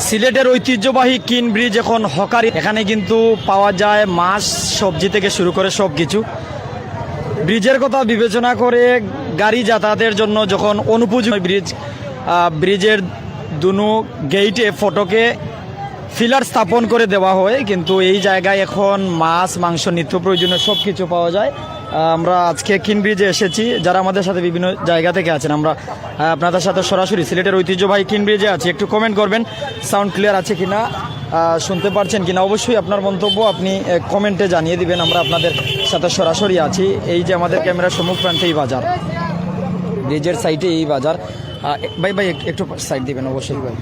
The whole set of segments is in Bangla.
সিলেটের ঐতিহ্যবাহী কিন ব্রিজ এখন হকারি, এখানে কিন্তু পাওয়া যায় মাছ, সবজি থেকে শুরু করে সব কিছু। ব্রিজের কথা বিবেচনা করে গাড়ি যাতায়াতের জন্য যখন অনুপযোগী ব্রিজের দুনো গেইটে ফটকে ফিলার স্থাপন করে দেওয়া হয়, কিন্তু এই জায়গায় এখন মাছ, মাংস, নিত্য প্রয়োজনীয় সব কিছু পাওয়া যায়। আমরা আজকে কিন ব্রিজে এসেছি, যারা আমাদের সাথে বিভিন্ন জায়গা থেকে আছেন, আমরা আপনাদের সাথে সরাসরি সিলেটের ঐতিহ্যবাহী কিন ব্রিজে আছি। একটু কমেন্ট করবেন সাউন্ড ক্লিয়ার আছে কিনা, শুনতে পারছেন কিনা। অবশ্যই আপনার মন্তব্য আপনি কমেন্টে জানিয়ে দিবেন, আমরা আপনাদের সাথে সরাসরি আছি। এই যে আমাদের ক্যামেরার সম্মুখ প্রান্তে এই বাজার, ব্রিজের সাইডে এই বাজার। ভাই একটু সাইড দিবেন অবশ্যই ভাই।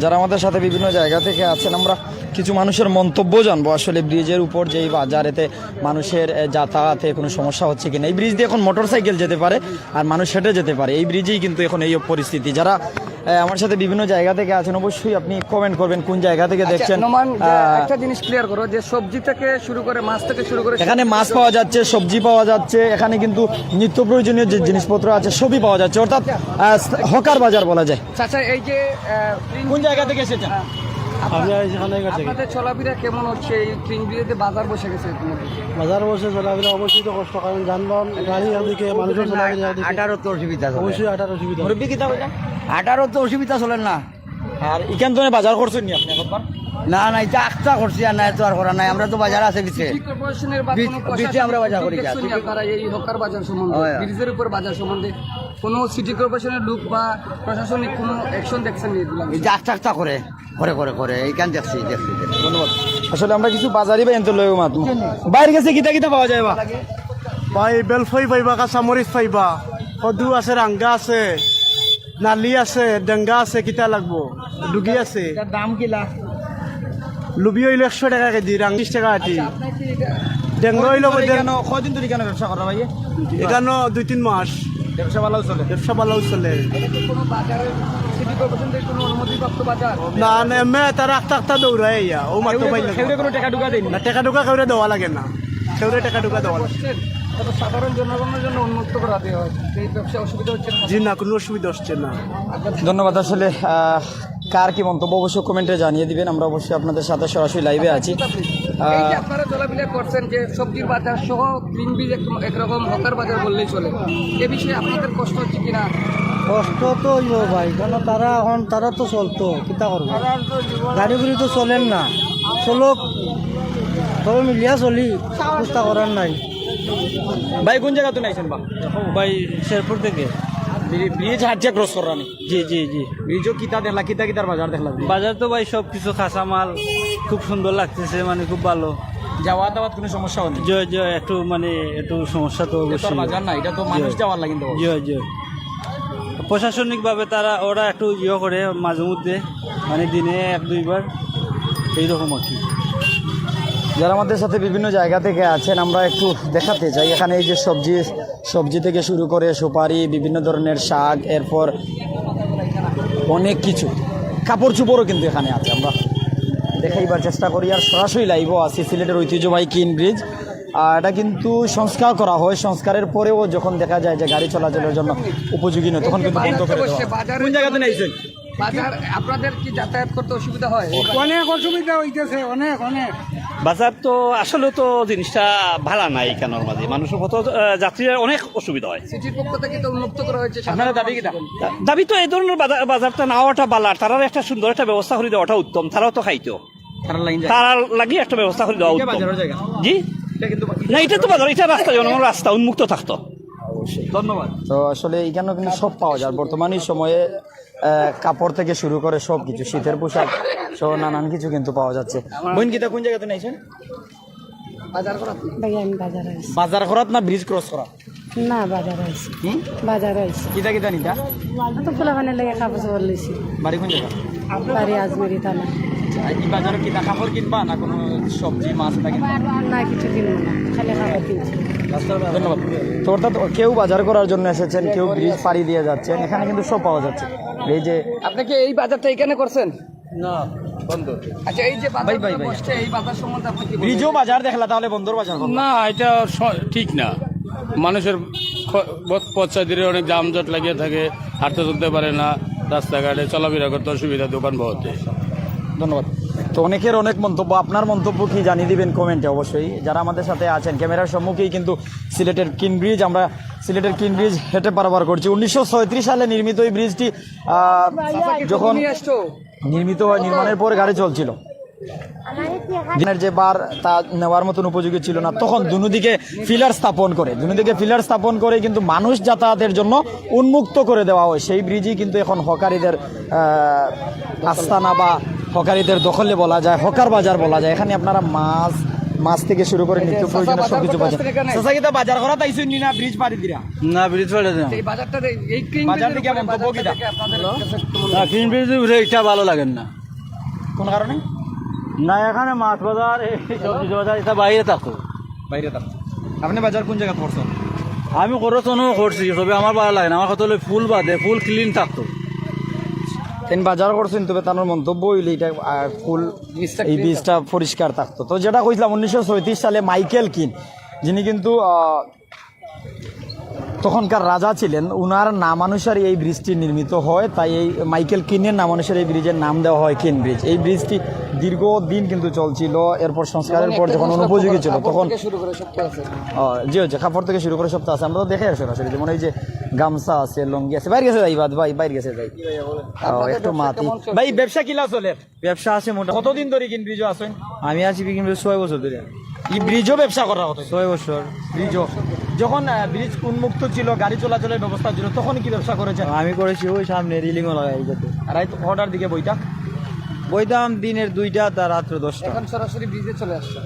যারা আমাদের সাথে বিভিন্ন জায়গা থেকে আছেন, আমরা কিছু মানুষের মন্তব্য জানবো আসলে ব্রিজের উপর যে এই বাজার, এতে মানুষের যাতায়াতে কোনো সমস্যা হচ্ছে কিনা। এই ব্রিজ দিয়ে এখন মোটরসাইকেল যেতে পারে আর মানুষ হেঁটে যেতে পারে, এই ব্রিজেই কিন্তু এখন এই পরিস্থিতি। যারা আমার সাথে বিভিন্ন জায়গা থেকে আছেন, অবশ্যই আপনি কমেন্ট করবেন কোন জায়গা থেকে দেখছেন। একটা জিনিস ক্লিয়ার করো যে সবজি থেকে শুরু করে মাছ থেকে শুরু করে এখানে মাছ পাওয়া যাচ্ছে, সবজি পাওয়া যাচ্ছে, এখানে কিন্তু নিত্য প্রয়োজনীয় যে জিনিসপত্র আছে সবই পাওয়া যাচ্ছে, অর্থাৎ হকার বাজার বলা যায়। আচ্ছা, এই যে কোন জায়গা থেকে এসেছেন? আপনাদের চলাফেরা কেমন হচ্ছে? এই ট্রেন ব্রিজে বাজার বসে গেছে, বাজার বসে চলাফেরা অবশ্যই তো কষ্ট, কারণ যানবাহন গাড়ি এদিকে মানুষের চলাফেরা আটারও তো অসুবিধা, অবশ্যই আটার অসুবিধা। মুরব্বী কিতা বলেন? আটারও তো অসুবিধা চলেন না। আর এখান থেকে বাজার করছেন নি আপনি এখন? না না, এটা আখটা করছি আর না, তো আর করা নাই। আমরা তো বাজার আছে বিচে, বিচে আমরা বাজার করি। আপনারা এই হকার বাজার সম্বন্ধে, ব্রিজের উপর বাজার সম্বন্ধে কোনো সিটি কর্পোরেশনের লোক বা প্রশাসনিক কোনো অ্যাকশন দেখছেন? আখটা করে করে করে করে এইখান দেখছি। ধন্যবাদ। আসলে আমরা কিছু বাজারি বা এনতে লইব মাত বাইরে গেছে কিতা কিতা পাওয়া যায় বা ভাই বেলফই পাইবা, কাঁচামরিচ পাইবা, কদু আছে, রাঙ্গা আছে, নালি আছে, ডেঙ্গা আছে, কিতা লাগবো, ডুগি আছে। দাম কিলা? লুবি হইলো 100 টাকা কেজি, রাং 30 টাকা আটি, ডেঙ্গা হইলো কদিন ধরে কেন ব্যবসা করা ভাই? এখানে 2-3 মাস ব্যবসা ভালো চলে, ব্যবসা ভালো চলে। কোনো বাজারে সিটি কর্পোরেশন থেকে কোনো অনুমতিপ্রাপ্ত বাজার না না, এমনি তারা আখটা দৌড়াই ইয়া ও মাত্র পাইলে সেগুলো কোনো টাকা ঢুকা দেয়নি না, টাকা ঢুকা কেউরে দেওয়া লাগে না, কেউরে টাকা ঢুকা দেওয়া লাগে। তবে সাধারণ জনগণের জন্য উন্মুক্ত করা দেওয়া হয়, এই ব্যবসা অসুবিধা হচ্ছে না? জি না, কোনো অসুবিধা হচ্ছে না। ধন্যবাদ। আসলে কার কি মন্তব্য অবশ্যই কমেন্টে জানিয়ে দিবেন, আমরা অবশ্যই আপনাদের সাথে সরাসরি লাইভে আছি। এই যে আপনারা চলাফেরা করছেন যে সবজির বাজার সহ গ্রিন ব্রিজ একরকম হকার বাজার বললেই চলে, এ বিষয়ে আপনাদের কষ্ট হচ্ছে কিনা? কষ্ট তো হইব ভাই, কারণ তারা তো চলতো, কিতা করবো, গাড়ি গুড়ি তো চলেন না, চলক সবাই মিলিয়া চলি, চেষ্টা করার নাই। ভাই কোন জায়গা তো নাইছেন বা? ভাই শেরপুর থেকে। ব্রিজ হাঁটিয়া ক্রস করা নি? জি জি জি। ব্রিজও কিতা দেখলা, কিতার বাজার দেখলা? বাজার তো ভাই সব কিছু কাঁচা মাল, খুব সুন্দর লাগতেছে, মানে খুব ভালো। যাওয়া দাওয়াত কোনো সমস্যা হয়নি? জয় জয়, একটু সমস্যা তো অবশ্যই। বাজার না, এটা তো মানুষ যাওয়ার লাগে। জয় জয়, প্রশাসনিকভাবে ওরা একটু করে মাঝে মধ্যে, মানে দিনে 1-2 বার এইরকম আর কি। যারা আমাদের সাথে বিভিন্ন জায়গা থেকে আছেন, আমরা একটু দেখাতে চাই। এখানে এই যে সবজি থেকে শুরু করে সুপারি, বিভিন্ন ধরনের শাক, এরপর অনেক কিছু কাপড় চোপড়ও কিন্তু এখানে আছে। আমরা দেখাইবার চেষ্টা করি আর সরাসরি লাইভও আছি সিলেটের ঐতিহ্যবাহী কিন ব্রিজ। এটা কিন্তু সংস্কার করা হয়, সংস্কারের পরেও যখন দেখা যায় যে গাড়ি চলাচলের জন্য উপযোগী নয়, তখন কিন্তু বন্ধ করে দেওয়া হয়। কোন জায়গাতে নাইছেন? বাজার আপনাদের কি যাতায়াত করতে অসুবিধা হয়? অনেক অসুবিধা হইতেছে, অনেক অনেক। বাজার তো আসলে তো জিনিসটা ভালো নাই, এখানের মাঝে মানুষের কত যাত্রীরা অনেক অসুবিধা হয়। সিটির পক্ষ থেকে তো উন্মুক্ত করা হয়েছে, আপনারা দাবি কিনা? দাবি তো এই ধরনের বাজারটা নেওয়াটা বালার, তারার একটা সুন্দর একটা ব্যবস্থা করে দেওয়াটা উত্তম, তারাও তো খাইতো, তারার লাগিয়ে একটা ব্যবস্থা করে দেওয়া উত্তম। জি না, এটা তো বাজার, এটা রাস্তা, জনগণ রাস্তা উন্মুক্ত থাকতো। ধন্যবাদ। তো আসলে এখানে কিন্তু সব পাওয়া যায় বর্তমানে সময়ে, কাপড় থেকে শুরু করে সব কিছু, শীতের পোশাক সহ নানান কিছু কিন্তু পাওয়া যাচ্ছে। বোন কিতা কোন জায়গাতে নাইছেন? বাজার করা বাজার করাত না ব্রিজ ক্রস করা? না, বাজার আইছি, বাজার আইছি। কিতা নিতা? তো ফুলাবানে লেগে কাপড় চোপড় লইছি। বাড়ি কোন জায়গা? বাড়ি আজমেরি থানা। এই বাজারে কিনা কাপড় কিনবা না কোনো সবজি মাছ কিনবা? না, কিছু কিনবো না, খালি কাপড় কিনছি। ধন্যবাদ। তো অর্থাৎ কেউ বাজার করার জন্য এসেছেন, কেউ ব্রিজ পাড়ি দিয়ে যাচ্ছেন, এখানে কিন্তু সব পাওয়া যাচ্ছে। এই যে আপনি কি এই বাজারটা এখানে করছেন? না, বন্ধ। আচ্ছা, এই যে বাজার বসছে, এই বাজার সম্বন্ধে আপনি কি বলবেন? ব্রিজও বাজার দেখলা, তাহলে বন্দর বাজার হবে না, এটা ঠিক না। মানুষের পথ সাইডে অনেক যানজট লাগিয়ে থাকে, হাঁটতে চলতে পারে না, রাস্তাঘাটে চলাফেরা করতে অসুবিধা, দোকান বহুতে। ধন্যবাদ। তো অনেকের অনেক মন্তব্য, আপনার মন্তব্য কি জানিয়ে দিবেন কমেন্টে অবশ্যই। যারা আমাদের সাথে আছেন ক্যামেরার সম্মুখেই কিন্তু সিলেটের কিন ব্রিজ, আমরা সিলেটের কিন ব্রিজ হেঁটে পারাবার করছি। 1936 সালে নির্মিত এই ব্রিজটি যখন নির্মিত হয়, নির্মাণের পরে গাড়ি চলছিল, দিনের যে বার তা নেওয়ার মতন উপযোগী ছিল না, তখন দুদিকে ফিলার স্থাপন করে কিন্তু মানুষ যাতায়াতের জন্য উন্মুক্ত করে দেওয়া হয়। সেই ব্রিজই কিন্তু এখন হকারিদের আস্তানা বা হকারিদের দখলে বলা যায়, হকার বাজার বলা যায়। এখানে আপনারা মাছ থেকে শুরু করে নিত্য প্রয়োজনীয় সবকিছু পাচ্ছেন। সাসাকিতা বাজার করা তাইছেন না ব্রিজ পাড়ি দিরা? না, ব্রিজ পাড়ে না। এই বাজারটা এই ক্লিন বাজার থেকে মন্তব্য কিটা? আপনাদের কাছে না, কিন ব্রিজ এটা ভালো লাগেন না। কোন কারণে? না, এখানে মাছ বাজার, সবজি বাজার এটা বাইরে থাকো। বাইরে থাক। আপনি বাজার কোন জায়গা পড়ছেন? আমি করছনও করছি, তবে আমার ভালো লাগে না। আমার কথা হলো ফুল বাদে ফুল ক্লিন থাকতো। বাজার করছেন, তবে তার মন্তব্য হইলে এটা ফুল এই বীজটা পরিষ্কার থাকতো। তো যেটা কইছিলাম 1936 সালে মাইকেল কিন, যিনি কিন্তু তখনকার রাজা ছিলেন, উনার নামানুসারে এই ব্রিজটি নির্মিত হয়। তাই এই মাইকেল কিনের নামানুসারে এই ব্রিজের নাম দেওয়া হয় কিন ব্রিজ। এই ব্রিজটি দীর্ঘদিন কিন্তু চলছিল। এরপর সংস্কারের পর যখন অনুপযোগী ছিল তখন শুরু করে সব আছে জি হচ্ছে কাপড় থেকে শুরু করে সপ্তাহ আছে। আমরা তো দেখে আসি সরাসরি, যেমন এই যে গামছা আছে, লঙ্গি আছে। বাইরে গেছে যাই ভাই, বাইরে গেছে যাই একটু মাতি ভাই। ব্যবসা কিলা চলে? ব্যবসা আছে মোটা। কতদিন ধরে কিন ব্রিজও আছেন? আমি আছি কিন ব্রিজ 6 বছর ধরে। এই ব্রিজও ব্যবসা করার কথা? 6 বছর। ব্রিজও যখন ব্রিজ উন্মুক্ত ছিল, গাড়ি চলাচলের ব্যবস্থা ছিল, তখন কি ব্যবসা করেছেন? আমি করেছি ওই সামনে রিলিংও লাগাই যেতে। আর এই অর্ডার দিকে বইটা বইতাম দিনের 2টা, তার রাত্রে 10টা। এখন সরাসরি ব্রিজে চলে আসছে।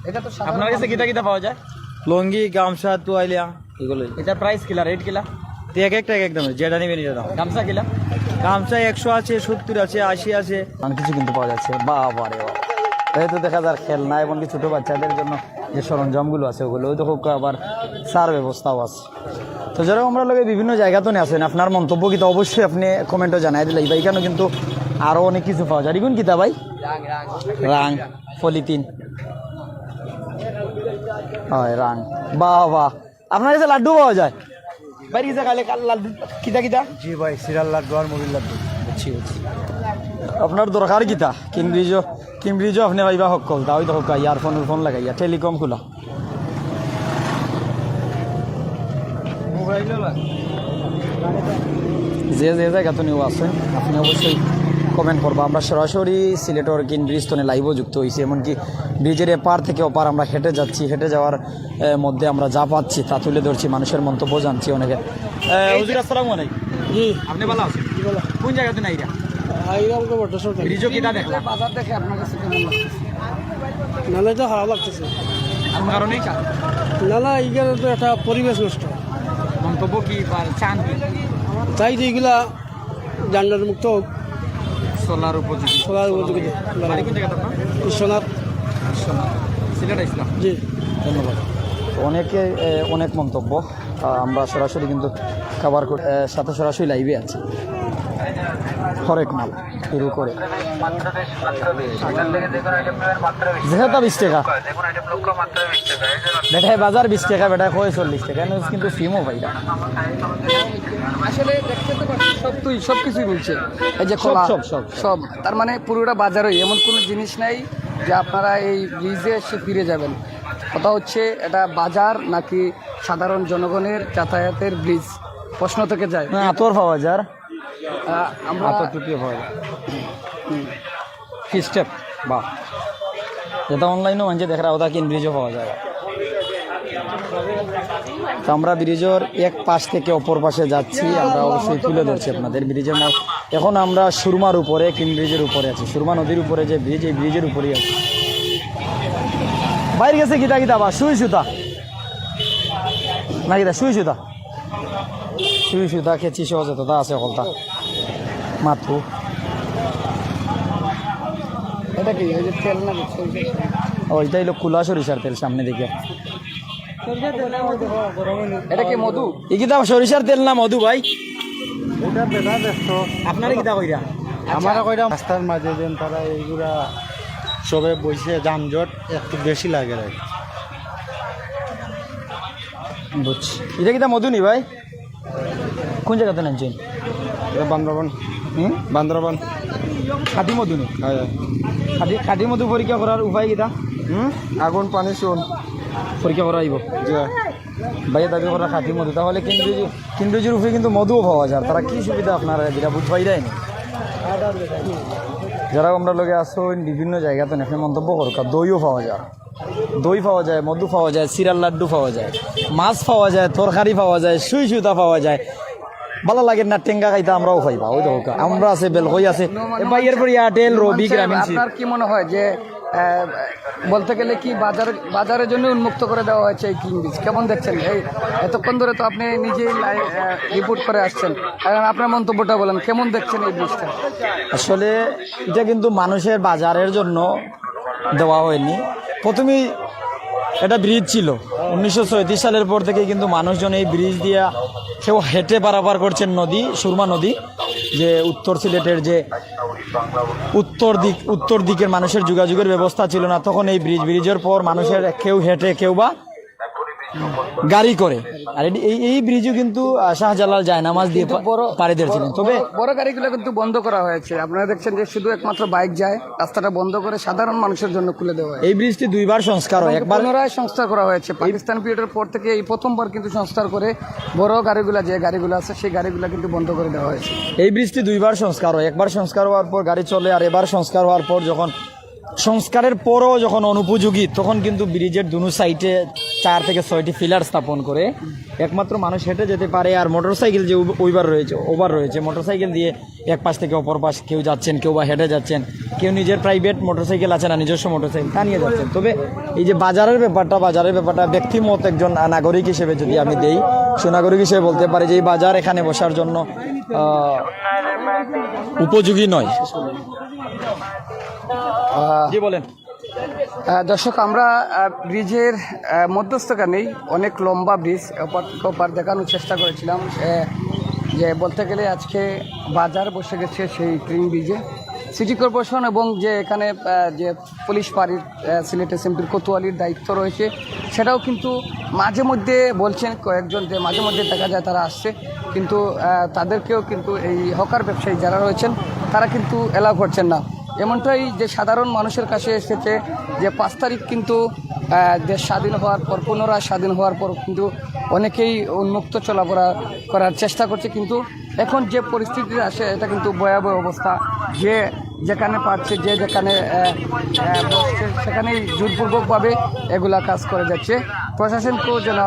এটা তো আপনার কাছে কিটা পাওয়া যায়? লঙ্গি, গামছা, তোয়াইলা এগুলোই। এটা প্রাইস কিলা, রেট কিলা? এক দাম, যেটা নেবেন এটা দাম। গামছা কিলা? গামছা 100 আছে, 70 আছে, 80 আছে। অনেক কিছু কিন্তু পাওয়া যাচ্ছে। বাবা রে বাবা, যেহেতু দেখা যায় খেলনা এমনকি ছোটো বাচ্চাদের জন্য যে সরঞ্জামগুলো আছে ওগুলো তো খুব আবার সার ব্যবস্থাও আছে। তো যেরকম আমরা লোক বিভিন্ন জায়গা তো নিয়ে আসেন, আপনার মন্তব্য কিতা অবশ্যই আপনি কমেন্টে জানাই দিলে। ভাই কেন কিন্তু আরও অনেক কিছু পাওয়া যায়। এগুন কিতা ভাই? রাং, পলিথিন, হয় রাং। বাহ বাহ, আপনার কাছে লাড্ডু পাওয়া যায়? বাইরে গেছে খাইলে লাড্ডু কিতা কিতা? জি ভাই, সিরাল লাড্ডু আর মুড়ির লাড্ডু। বুঝছি। আপনার দরকার কিতা? কিমব্রিজও আপনি পাইবা সকল, তাই তো হোক ইয়ারফোনের ফোন লাগাইয়া টেলিকম খোলা। যে জায়গা তো নিউ আছেন আপনি অবশ্যই কমেন্ট করবো। আমরা সরাসরি সিলেটের কিন ব্রিজ তো লাইভও যুক্ত হয়েছি, এমনকি ব্রিজের এপার থেকে ওপার আমরা হেঁটে যাচ্ছি। হেঁটে যাওয়ার মধ্যে আমরা যা পাচ্ছি তা তুলে ধরছি, মানুষের মন্তব্য জানছি অনেকে। হুজুর আসসালামু আলাইকুম। জি, আপনি ভালো আছেন? কোন জায়গাতে নাইরা? ব্রিজও কিটা দেখলাম। বাজার দেখে আপনার কাছে কেমন লাগতেছে? নালে তো খারাপ লাগতেছে। কোন কারণে? নালা এখানে তো একটা পরিবেশ নষ্ট। মন্তব্য কি চান কি? তাই যে এগুলা যানজট মুক্ত সোলার উপযোগী। বাড়ি কোন জায়গাতে আপনার? বিশ্বনাথ। সিলেট ইসলাম। জি, ধন্যবাদ। অনেকে অনেক মন্তব্য, আমরা সরাসরি কিন্তু খাবার সাথে সরাসরি লাইভে আছি। হরেক মাল শুরু করে যেহেতু 20 টাকা বেটায় বাজার, 20 টাকা বেটায় কয় 40 টাকা, কিন্তু সিমও ভাই আসলে দেখতে তো পাচ্ছি সব কিছুই বলছে। এই যে সব খোলা সব সব সব, তার মানে পুরোটা বাজারই, এমন কোনো জিনিস নাই যে আপনারা এই ব্রিজে এসে ফিরে যাবেন। কথা হচ্ছে এটা বাজার নাকি সাধারণ জনগণের যাতায়াতের ব্রিজ, প্রশ্ন থেকে যায়। আতর পাওয়া যায়, আমরা আতর টুপিও পাওয়া যায়, স্টেপ বা যেটা অনলাইনেও মানছে দেখা ওটা কিন ব্রিজও পাওয়া যায়। তো আমরা ব্রিজের এক পাশ থেকে অপর পাশে যাচ্ছি, আমরা অবশ্যই তুলে ধরছি আপনাদের ব্রিজের। এখন আমরা সুরমার উপরে, কিন ব্রিজের উপরে আছি। সুরমা নদীর উপরে যে ব্রিজ, এই ব্রিজের উপরেই আছে। বাইরে গেছে গীতা গীতা বা সুই সুতা না গীতা সুই সুতা খেয়েছি সহজতা আছে হলতা মাত্র। এটা কি ওই যে তেল না? ওইটাই হলো কুলা সরিষার তেল সামনে দিকে। এটা কি মধু? এই কিতা সরিষার তেল না মধু ভাই? এটা বেটা ব্যস্ত। আপনারা কিতা কইরা? আমার কইরা রাস্তার মাঝে দেন তারা এইগুলা সবে বসে, যানজট একটু বেশি লাগে। বুঝছি। এটা কিতা মধু নি ভাই? কোন জায়গাতে নামছেন? বান্দরবান বান্দরবান খাঁটি মধু নি? খাঁটি মধু পরীক্ষা করার উপায় কিটা? আগুন পানি চুন পরীক্ষা করা আইব ভাইয়া দাবি করা খাঁটি মধু, তাহলে কেন্দ্রীয় উপরে কিন্তু মধুও পাওয়া যায়। তারা কি সুবিধা আপনারা যেটা বুঝবাই দেয়নি? যারা আমরা লোকে আসো বিভিন্ন জায়গাতে এখানে মন্তব্য করো, দইও পাওয়া যায়, দই পাওয়া যায়, মধু পাওয়া যায়, সিরার লাড্ডু পাওয়া যায়, মাছ পাওয়া যায়, তরকারি পাওয়া যায়, সুই সুতা পাওয়া যায়। ভালো লাগে না টেঙ্গা খাইতে, আমরাও খাইবা। ওই তো আমরা আছে, বেলকই আছে, ভাইয়ের পর এয়ারটেল, রবি, গ্রামীণ। আপনার কি মনে হয় যে বলতে গেলে কি বাজারের জন্য উন্মুক্ত করে দেওয়া হয়েছে এই কিং বীজ? কেমন দেখছেন? এই এতক্ষণ ধরে তো আপনি নিজেই রিপোর্ট করে আসছেন, এখন আপনার মন্তব্যটা বলেন, কেমন দেখছেন এই বীজটা? আসলে এটা কিন্তু মানুষের বাজারের জন্য দেওয়া হয়নি। প্রথমেই এটা ব্রিজ ছিল 1937 সালের পর থেকে, কিন্তু মানুষজন এই ব্রিজ দিয়া কেউ হেঁটে পারাপার করছেন নদী, সুরমা নদী, যে উত্তর সিলেটের যে উত্তর দিকের মানুষের যোগাযোগের ব্যবস্থা ছিল না, তখন এই ব্রিজের পর মানুষের কেউ হেঁটে কেউ বা গাড়ি করে। আর এই ব্রিজও কিন্তু শাহজালাল জায়নামাজ দিয়ে পাড়ি দিয়েছিলেন। তবে বড় গাড়িগুলো কিন্তু বন্ধ করা হয়েছে, আপনারা দেখছেন যে শুধু একমাত্র বাইক যায়, রাস্তাটা বন্ধ করে সাধারণ মানুষের জন্য খুলে দেওয়া হয়। এই ব্রিজটি দুইবার সংস্কার হয়, একবার পুনরায় সংস্কার করা হয়েছে পাকিস্তান পিরিয়ডের পর থেকে, এই প্রথমবার কিন্তু সংস্কার করে বড় গাড়িগুলা যে গাড়িগুলো আছে সেই গাড়িগুলো কিন্তু বন্ধ করে দেওয়া হয়েছে। এই ব্রিজটি দুইবার সংস্কার হয়, একবার সংস্কার হওয়ার পর গাড়ি চলে, আর এবার সংস্কার হওয়ার পর যখন সংস্কারের পরও যখন অনুপযোগী, তখন কিন্তু ব্রিজের দুনো সাইডে 4 থেকে 6টি পিলার স্থাপন করে একমাত্র মানুষ হেঁটে যেতে পারে। আর মোটরসাইকেল যে ওভার রয়েছে, মোটরসাইকেল দিয়ে এক পাশ থেকে অপর পাশ কেউ যাচ্ছেন, কেউ বা হেঁটে যাচ্ছেন, কেউ নিজের প্রাইভেট মোটরসাইকেল আছে না, নিজস্ব মোটরসাইকেল তা নিয়ে যাচ্ছেন। তবে এই যে বাজারের ব্যাপারটা ব্যক্তিমত একজন নাগরিক হিসেবে যদি আমি দেই, সুনাগরিক হিসেবে বলতে পারি যে এই বাজার এখানে বসার জন্য উপযোগী নয়। জি বলেন। দর্শক, আমরা ব্রিজের মধ্যস্থখানেই, অনেক লম্বা ব্রিজ, ওপার দেখানোর চেষ্টা করেছিলাম যে বলতে গেলে আজকে বাজার বসে গেছে সেই ক্রিং ব্রিজে। সিটি কর্পোরেশন এবং যে এখানে যে পুলিশ ফাঁড়ির সিলেট এসএমপির কোতোয়ালির দায়িত্ব রয়েছে, সেটাও কিন্তু মাঝে মধ্যে বলছেন কয়েকজন যে মাঝে মধ্যে দেখা যায় তারা আসছে, কিন্তু তাদেরকেও কিন্তু এই হকার ব্যবসায়ী যারা রয়েছেন তারা কিন্তু এলাও করছেন না। এমনটাই যে সাধারণ মানুষের কাছে এসেছে যে 5 তারিখ কিন্তু দেশ স্বাধীন হওয়ার পর, পুনরায় স্বাধীন হওয়ার পর কিন্তু অনেকেই উন্মুক্ত চলাফেরা করার চেষ্টা করছে, কিন্তু এখন যে পরিস্থিতি আসে এটা কিন্তু ভয়াবহ অবস্থা। যে যেখানে পারছে, যে যেখানে বসছে, সেখানেই জোরপূর্বকভাবে এগুলা কাজ করে যাচ্ছে। প্রশাসনকেও যেন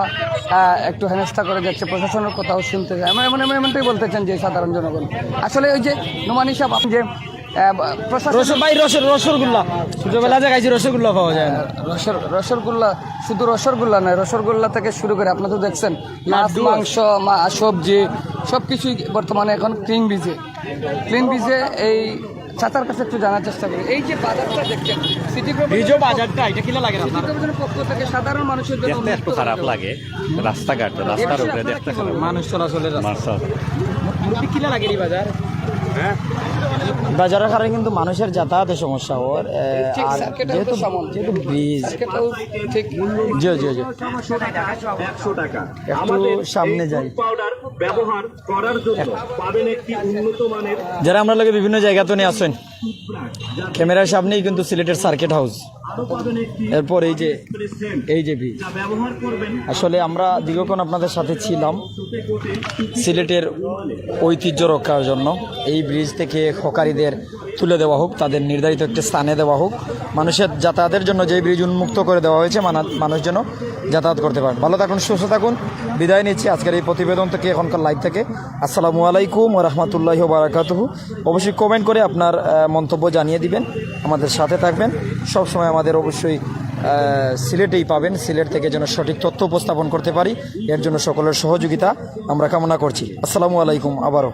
একটু হেনস্থা করে যাচ্ছে, প্রশাসনের কথাও শুনতে যায়। এমনটাই বলতে চান যে সাধারণ জনগণ আসলে ওই যে নোমান হিসাব যে রসগোল্লা ছোটবেলা যে খাইছি, রসগোল্লা পাওয়া যায় না। রসগোল্লা শুধু রসগোল্লা নয়, রসগোল্লা থেকে শুরু করে আপনারা তো দেখছেন মাছ, মাংস, সবজি সবকিছুই বর্তমানে এখন ক্লিন ব্রিজে এই ছাতার কাছে একটু জানার চেষ্টা করি। এই যে বাজারটা দেখছেন, সিটি কর্পোরেশনের পক্ষ থেকে সাধারণ মানুষের জন্য একটু খারাপ লাগে, রাস্তাঘাট রাস্তার উপরে দেখতে মানুষ চলাচলের কিলা লাগে এই বাজার। বাজারের কারণে কিন্তু মানুষের যাতায়াতের সমস্যা ওর, আর যেহেতু ব্রিজ জি একটু সামনে যাই, যারা আমরা লোকে বিভিন্ন জায়গা তো নিয়ে আসেন, ক্যামেরার সামনেই কিন্তু সিলেটের সার্কিট হাউস, এরপর এই যে ব্রিজ। আসলে আমরা দীর্ঘক্ষণ আপনাদের সাথে ছিলাম সিলেটের ঐতিহ্য রক্ষার জন্য। এই ব্রিজ থেকে হকারীদের তুলে দেওয়া হোক, তাদের নির্ধারিত একটি স্থানে দেওয়া হোক, মানুষের যাতায়াতের জন্য যেই ব্রিজ উন্মুক্ত করে দেওয়া হয়েছে, মানুষ যেন যাতায়াত করতে পারেন। ভালো থাকুন, সুস্থ থাকুন, বিদায় নিচ্ছি আজকের এই প্রতিবেদন থেকে, এখনকার লাইভ থেকে। আসসালামু আলাইকুম ওয়া রাহমাতুল্লাহি ওয়া বারাকাতুহু। অবশ্যই কমেন্ট করে আপনার মন্তব্য জানিয়ে দিবেন, আমাদের সাথে থাকবেন সবসময়। আমাদের অবশ্যই সিলেটেই পাবেন, সিলেট থেকে যেন সঠিক তথ্য উপস্থাপন করতে পারি, এর জন্য সকলের সহযোগিতা আমরা কামনা করছি। আসসালামু আলাইকুম আবারও।